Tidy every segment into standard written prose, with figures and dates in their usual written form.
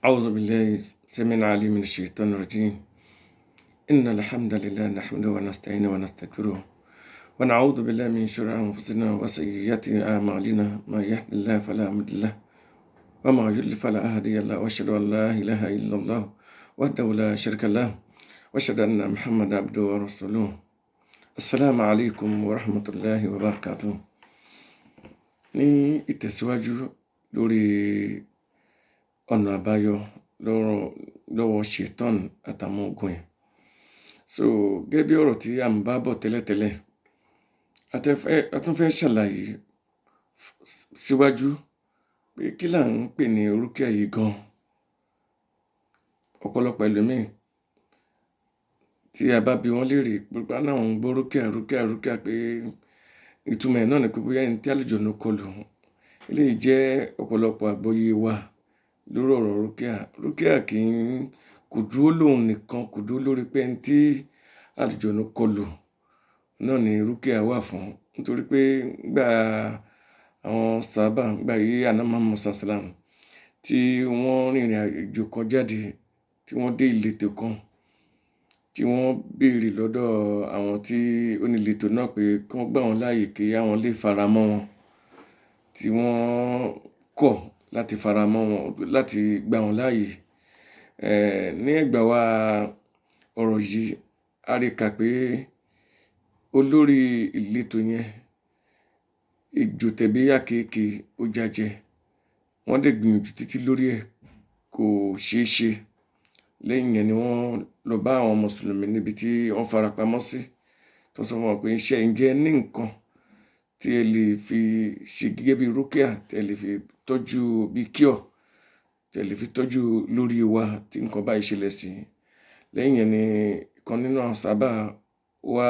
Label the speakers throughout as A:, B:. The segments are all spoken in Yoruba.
A: أعوذ بالله السميع العليم من الشيطان الرجيم. إن الحمد لله نحمده ونستعينه ونستغفره ونعوذ بالله من شرور أنفسنا وسيئات أعمالنا. ما يهد الله فلا مضل له وما يضلل فلا هادي له وأشهد أن لا إله إلا الله وحده لا شريك له وأشهد أن محمدا عبده ورسوله. السلام عليكم ورحمة الله وبركاته. ní ìtẹ̀síwájú lórí ọ̀nà àbáyọ lọ́wọ́ ṣetán àtàwọn ogun ẹ̀. So gẹ́gẹ́ bí ọ̀rọ̀ tí a ń bá bọ̀ tẹ́lẹ̀tẹ́lẹ̀, a tún fẹ́ ṣàlàyé síwájú pé kí là ń pè ní rúkìá yìí gan. Ọ̀pọ̀lọpọ̀ ẹlòmíì tí a bá bi wọ́n léèrè pé náà ń gbọ́ rúkìá pé ìtumọ̀ ẹ̀ náà ni pé bóyá ẹni tí àlùjọ̀nnú kọlù. Eléyìí jẹ́ ọ̀pọ̀lọpọ̀ àgbọ́yé wa lórí ọ̀rọ̀ rúkìá kò dúró lóhun nìkan, kò dúró lórí pé ẹni tí àlùjọ̀nnú kọlù náà ni rúkìá wà fún. Nítorí pé gbà àwọn sàhábà gbà yí ànábì Muhammad sallam tí wọ́n rìnrìn àjò kan jáde, tí wọ́n dé ìletò kan, tí wọ́n béèrè lọ́dọ̀ àwọn tí ó ní ìletò náà pé kí wọ́n gbà wọ́n láàyè kí àwọn lè fara mọ́ wọn, tí wọ́n kọ̀ láti fara mọ́ wọn, láti gbà wọ́n láàyè. Ní ẹ̀gbà wa ọ̀rọ̀ yìí, a rí kà pé olórí ìletò yẹn, ejò tẹ̀bí àkééke ó jàjẹ. Wọ́n dẹ̀ gbìyànjú títí lórí ẹ̀, kò ṣeé ṣe. Lẹ́yìn yẹn ni wọ́n lọ bá àwọn mùsùlùmí níbi tí wọ́n farapamọ́ sí, tó sọ fún wọn pé ǹjẹ́ ní nǹkan tí ẹ lè fi ṣe gẹ́gẹ́ bí rúkìá, tí ẹ lè fi tọ́jú bí kíọ̀, tí ẹ lè fi tọ́jú lórí wa tí nǹkan báyìí ṣẹlẹ̀ sí. Lẹ́yìn yẹn ni ìkan nínú àwọn sàhábà wá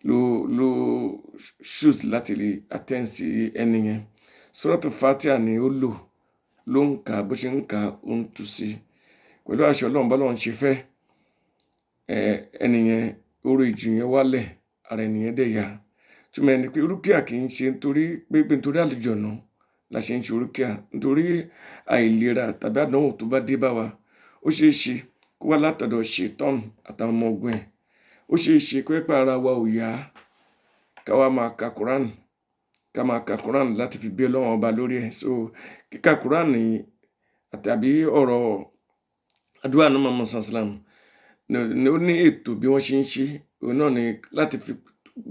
A: ló choose láti lè attend sí ẹni yẹn. Suratul Fatiha ni ó ló ń kà, bó ṣe ń kà ó ń tú sí pẹ̀lú àṣẹ Ọlọ́run. Bọ́lọ́run ṣe fẹ́, ẹni yẹn oró ìjù yẹn wálẹ̀, ara ẹni yẹn dẹ̀ yá. Túmọ̀ ẹni pé rúkìá kì í ṣe nítorí àlùjọ̀nnú la ṣe ń ṣe rúkìá. Nítorí àìlera tàbí àdánwò tó bá dé bá wa, ó ṣeé ṣe kó wá látọ̀dọ̀ ṣetán àtàwọn ọmọ ogun ẹ̀. Ó ṣeé ṣe kó jẹ́ pé ara wa ò yá, ká wá máa ka Quran láti fi bí Ọlọ́run ọba lórí ẹ̀. So kíka Quran tàbí ọ̀rọ̀ àdúrà náà Muhammad sallam ni ó ní ètò bí wọ́n ṣe ń ṣe. Òun náà ni láti fi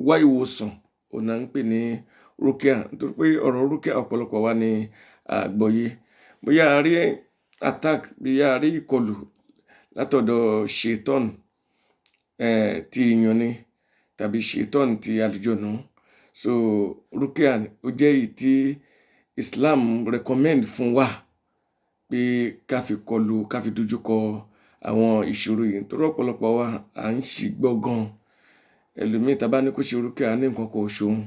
A: wá ìwòsàn, òun náà ń pè ní rúkìá. Nítorí pé ọ̀rọ̀ rúkìá ọ̀pọ̀lọpọ̀ wa ni àgbọ́yé. Bóyá a rí attack, bóyá a rí ìkọlù látọ̀dọ̀ ṣetán ti èèyàn ni tàbí ṣetán ti àlùjọ̀nnú. So rúkìá ó jẹ́ èyí tí Islam recommend fún wa pé ká fi dojúkọ àwọn ìṣòro yìí. Nítorí ọ̀pọ̀lọpọ̀ wa à ń ṣì gbọ́ gan. Ẹlòmíì tá bá ní kó ṣe rúkìá, ní nǹkan kò ṣòun,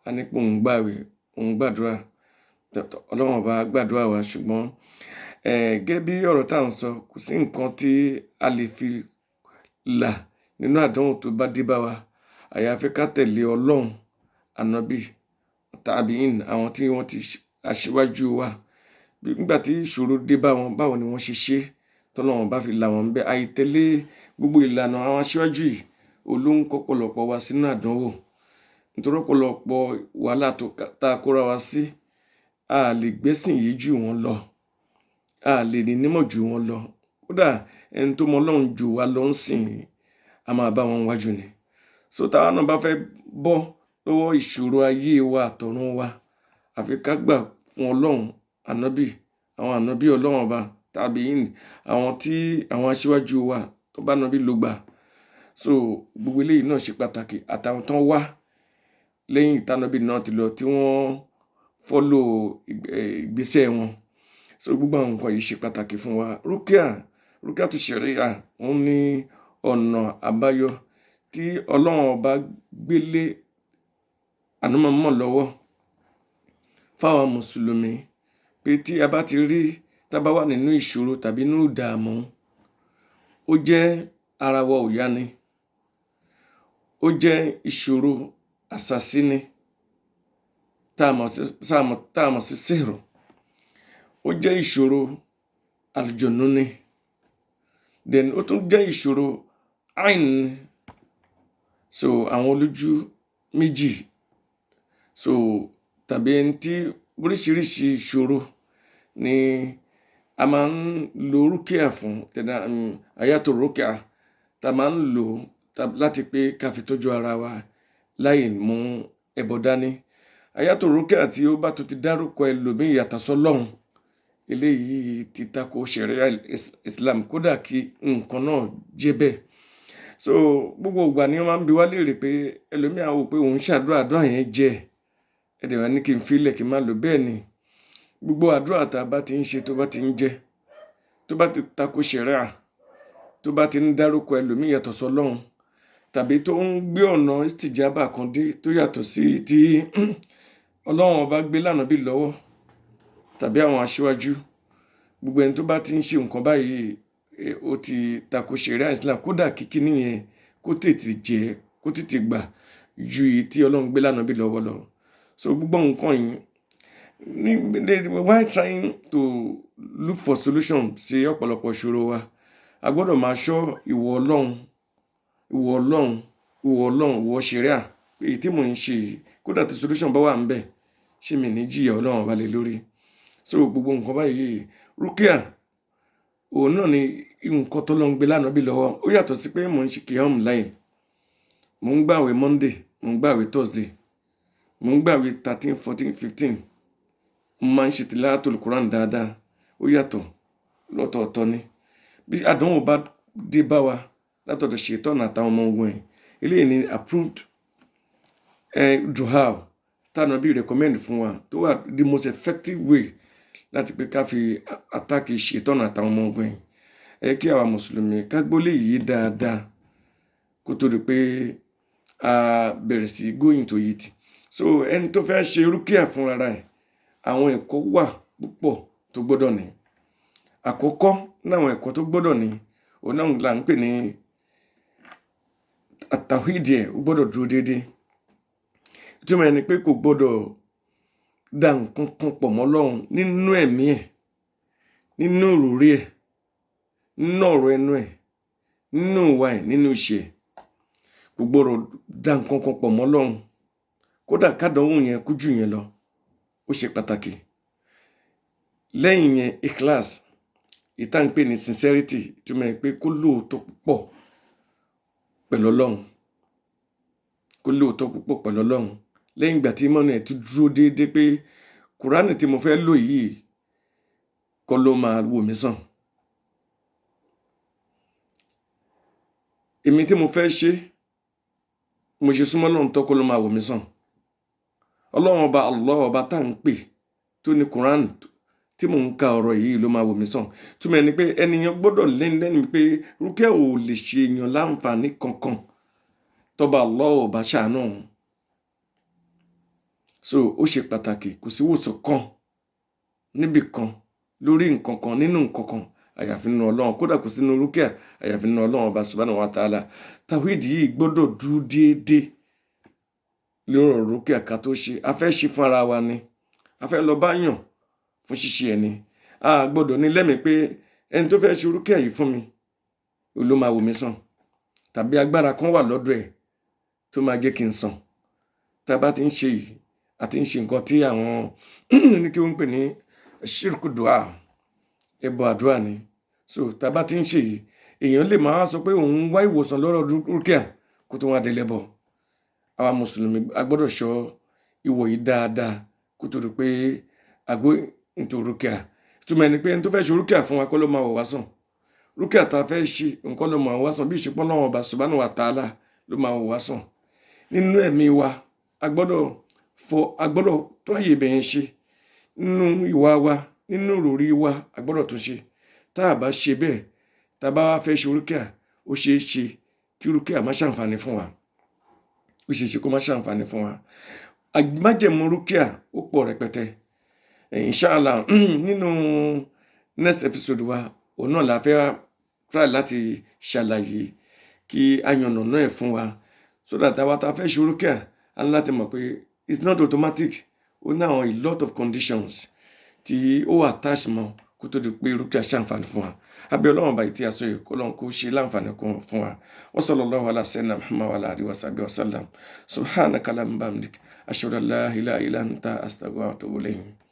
A: a ní pé òun gbààwẹ̀, òun gbàdúrà, Ọlọ́run ọba gbàdúrà wa. Ṣùgbọ́n gẹ́gẹ́ bí ọ̀rọ̀ tá à ń sọ, kò sí nǹkan tí a lè fi là nínú àdánwò tó bá dé bá wa, àyàfi ká tẹ̀lé Ọlọ́run, ànábì, tàbíìn, àwọn tí wọ́n ti aṣíwájú wa. Nígbà tí ìṣòro dé bá wọn, báwo ni wọ́n ṣe ṣe tọ́lọ́run bá fi là wọ́n ńbẹ̀. Àìtẹ̀lé gbogbo ìlànà àwọn aṣíwájú yìí ló ń kó ọ̀pọ̀lọpọ̀ wa sínú àdánwò. Nítorí ọ̀pọ̀lọpọ̀ wàhálà tá a kóra wa sí, a lè gbẹ́sìn yìí jù wọ́n lọ, a lè ní nímọ̀ jù wọ́n lọ. Kódà ẹni tó mọ Ọlọ́run jù wá lọ ń sìn, a máa bá wọn wájú ni. So táwa náà bá fẹ́ bọ́ lọ́wọ́ ìṣòro ayé wa àtọ̀run wa, àfi ká gbà fún Ọlọ́run, àwọn ànábì Ọlọ́run ọba, tàbíìn, àwọn aṣíwájú wa tó bá ànábì ló gbà. So gbogbo eléyìí náà ṣe pàtàkì. Àtàwọn tán wá lẹ́yìn tànábì náà ti lọ, tí wọ́n follow ìgbésẹ̀ wọn. So gbogbo àwọn nǹkan yìí ṣe pàtàkì fún wa. Rúkìá tó ṣẹ̀ríà, òun ní ọ̀nà àbáyọ tí Ọlọ́run ọba gbélé ànábì Muhammad lọ́wọ́ fáwọn mùsùlùmí pé tí a bá ti rí, tá bá wà nínú ìṣòro tàbí nínú ìdààmú, ó jẹ́ ara wa ò yá ni, ó jẹ́ ìṣòro àṣàsí ni, tá a mọ̀ sí sihru, ó jẹ́ ìṣòro àlùjọ̀nnú ni. Then ó tún jẹ́ ìṣòro ain, so àwọn olójú méjì, so tàbí ẹni tí oríṣiríṣi ìṣòro ni a máa ń lo rúkìá fún, àyàtò rúkìá tá a máa ń lò láti pé ká fi tọ́jú ara wa láì mú ẹbọ dání. Àyàtò rúkìá tí ó bá tún ti dárúkọ ẹlòmíì yàtọ̀ sọ́lọ́run, eléyìí ti tako ṣẹ̀ríà Islam, kódà kí nǹkan náà jẹ́ bẹ́ẹ̀. So gbogbo ìgbà ni wọ́n máa ń bi wá léèrè pé ẹlòmíì á wò pé òun ṣàdúrà, àdúrà yẹn jẹ́ ẹ̀dẹ̀ wá ní kí n filẹ̀ kí n má lò. Bẹ́ẹ̀ ni gbogbo àdúrà tá a bá ti ń ṣe tó bá ti ń jẹ́, tó bá ti tako ṣẹ̀ríà, tó bá ti ń dárúkọ ẹlòmíì yàtọ̀ sọ́lọ́run, tàbí tó ń gbé ọ̀nà istijaba kan dé tó yàtọ̀ sí tí Ọlọ́run ọba gbé l'Ànábì lọ́wọ́ tàbí àwọn aṣíwájú, gbogbo ẹni tó bá ti ń ṣe nǹkan báyìí ó ti tako ṣẹ̀ríà Islam, kódà kíkí nìyẹn kó tètè gbà ju èyí tí Ọlọ́run gbé l'Ànábì lọ́wọ́ lọ. So gbogbo nǹkan yìí while trying to look for solution sí ọ̀pọ̀lọpọ̀ ìṣòro wa, a gbọ́dọ̀ máa ṣọ́ ìwọ Ọlọ́run ṣẹ̀ríà, èyí tí mò ń ṣe yìí, kódà tí solution bá wà ń bẹ̀, ṣé mi ní jìyà Ọlọ́run wà lé lórí. So gbogbo nǹkan báyìí rúkìá òun náà ni nǹkan tó lọ ń gbé l'Ànábì lọ́wọ́. Ó yàtọ̀ sí pé mò ń ṣe qiyam layl, mò ń gbààwẹ̀ Monday, mò ń gbààwẹ̀ Thursday, mò ń gbààwẹ̀ 13, 14, 15, mo máa ń ṣe tilawatul Quran dáadáa. Ó yàtọ̀ lọ́tọ̀ọ̀tọ̀ ni. Bí àdánwò bá dé bá wa látọ̀dọ̀ ṣètánì àtàwọn ọmọ ogun ẹ̀, eléyìí ni approved duha t'Ànábì recommend fún wa, tó wà the most effective way láti pé ká fi attack ṣètánì àtàwọn ọmọ ogun ẹ̀. Kí àwa mùsùlùmí ká gbólé yìí dáadáa kó tó di pé a bẹ̀rẹ̀ sí go into it. So ẹni tó fẹ́ ṣe rúkìá fún ara ẹ̀, àwọn ẹ̀kọ́ wà púpọ̀ tó gbọ́dọ̀ ní. Àkọ́kọ́ láwọn ẹ̀kọ́ tó gbọ́dọ̀ ní, òun náà là ń pè ní àtàwídì ẹ̀, ó gbọ́dọ̀ dúró déédéé. Ìtumọ̀ ẹni pé kò gbọ́dọ̀ dá nǹkan kan pọ̀ mọ́ Ọlọ́run nínú ẹ̀mí ẹ̀, nínú ìròrí ẹ̀, nínú ọ̀rọ̀ ẹnu ẹ̀, nínú ìwà ẹ̀, nínú iṣẹ́ ẹ̀. Kò gbọ́dọ̀ dá nǹkan kan pọ̀ mọ́ Ọlọ́run, kódà kádánwò yẹn kú jù yẹn lọ. Ó ṣe pàtàkì. Lẹ́yìn yẹn ikhlas, ìta ń pè ní sincerity, ìtumọ̀ ẹ̀ pé kó lóòótọ́ púpọ̀ pẹ̀lú Ọlọ́run, kó lóòótọ́ púpọ̀ pẹ̀lú Ọlọ́run. Lẹ́yìn ìgbà tí ìmọ̀nà ẹ̀ ti dúró déédéé pé Kùránì tí mo fẹ́ lò yìí kọ́ ló máa wò mí sàn. Èmi tí mo fẹ́ ṣe, mo ṣe súnmọ́ Ọlọ́run tó kọ́ ló máa wò mí sàn. Ọlọ́run ọba Allah, ọba tá ń pè tó ní Kùránì tí mò ń ka ọ̀rọ̀ yìí ló máa wò mí sàn. Túmọ̀ ẹni pé ẹnìyàn gbọ́dọ̀ lẹ́nu pé rúkìá ò lè ṣe èèyàn láǹfààní kankan tọ́ba Allah ọba ṣàánú òun. So ó ṣe pàtàkì, kò sí ìwòsàn kan níbì kan lórí nǹkan kan nínú nǹkan kan àyàfi nínú Ọlọ́run, kódà kò sí nínú rúkìá àyàfi nínú Ọlọ́run ọba subhanahu wa ta'ala. Tàwídì yìí gbọ́dọ̀ dúró déédéé lórí ọ̀rọ̀ rúkìá ká tó ṣe. A fẹ́ ṣe fún ara wa ni, a fẹ́ lọ bá yàn fún ṣíṣe ẹni. A gbọ́dọ̀ ní lẹ́mìí pé ẹni tó fẹ́ ṣe rúkìá yìí fún mi ló máa wò mí sàn, tàbí agbára kan wà lọ́dọ̀ ẹ̀ tó máa jẹ́ kí n sàn. Tá a bá ti ń ṣe yìí, àti ń ṣe nǹkan tí àwọn ní kí wọ́n pè ní ṣírkù dùá, ẹbọ àdúrà ni. So tá a bá ti ń ṣe yìí, èèyàn lè máa sọ pé òun wá ìwòsàn lọ́rọ̀ rúkìá kó tó wá dé lẹ́bọ. Àwa mùsùlùmí a gbọ́dọ̀ ṣọ́ ìwọ yìí dáadáa kó tó di pé àgó into rúkìá. Ìtumọ̀ ẹni pé ẹni tó fẹ́ ṣe rúkìá fún wa kọ́ ló máa wò wá sàn. Rúkìá tá a fẹ́ ṣe nǹkan ló máa wò wá sàn, bí ìṣepọ̀ Ọlọ́run ọba subhanahu wa ta'ala ló máa wò wá sàn. Nínú ẹ̀mí wa a gbọ́dọ̀ tó àyè ibẹ̀ yẹn ṣe. Nínú ìwà wa, nínú ìròrí wa a gbọ́dọ̀ tún ṣe. Tá a bá ṣe bẹ́ẹ̀, tá a bá wá fẹ́ ṣe rúkìá, ó ṣeé ṣe kí rúkìá má ṣàǹfààní fún wa. Ó ṣeé ṣe kó má ṣàǹfààní fún wa. Májẹ̀mú rúkìá ó pọ̀ rẹpẹtẹ. Inshallah nínú next episode wa, òun náà la fẹ́ try láti ṣàlàyé kí a yànnàná ẹ̀ fún wa, so that àwa tá a fẹ́ ṣe rúkìá a ní láti mọ̀ pé it's not automatic. Ó ní àwọn a lot of conditions tí ó attach mọ́ kó kó tó di pé rúkìá ṣàǹfààní fún wa abẹ́ ọlọ́run báyìí tí a sọ yìí kó lọ́n kó ṣe láǹfààní fún wa wa sallallahu ala sayyidina Muhammad wa ala alihi wa sahbihi wa sallam subhanaka allahumma wa bihamdik ashhadu an la ilaha illa anta astaghfiruka wa atubu ilayk.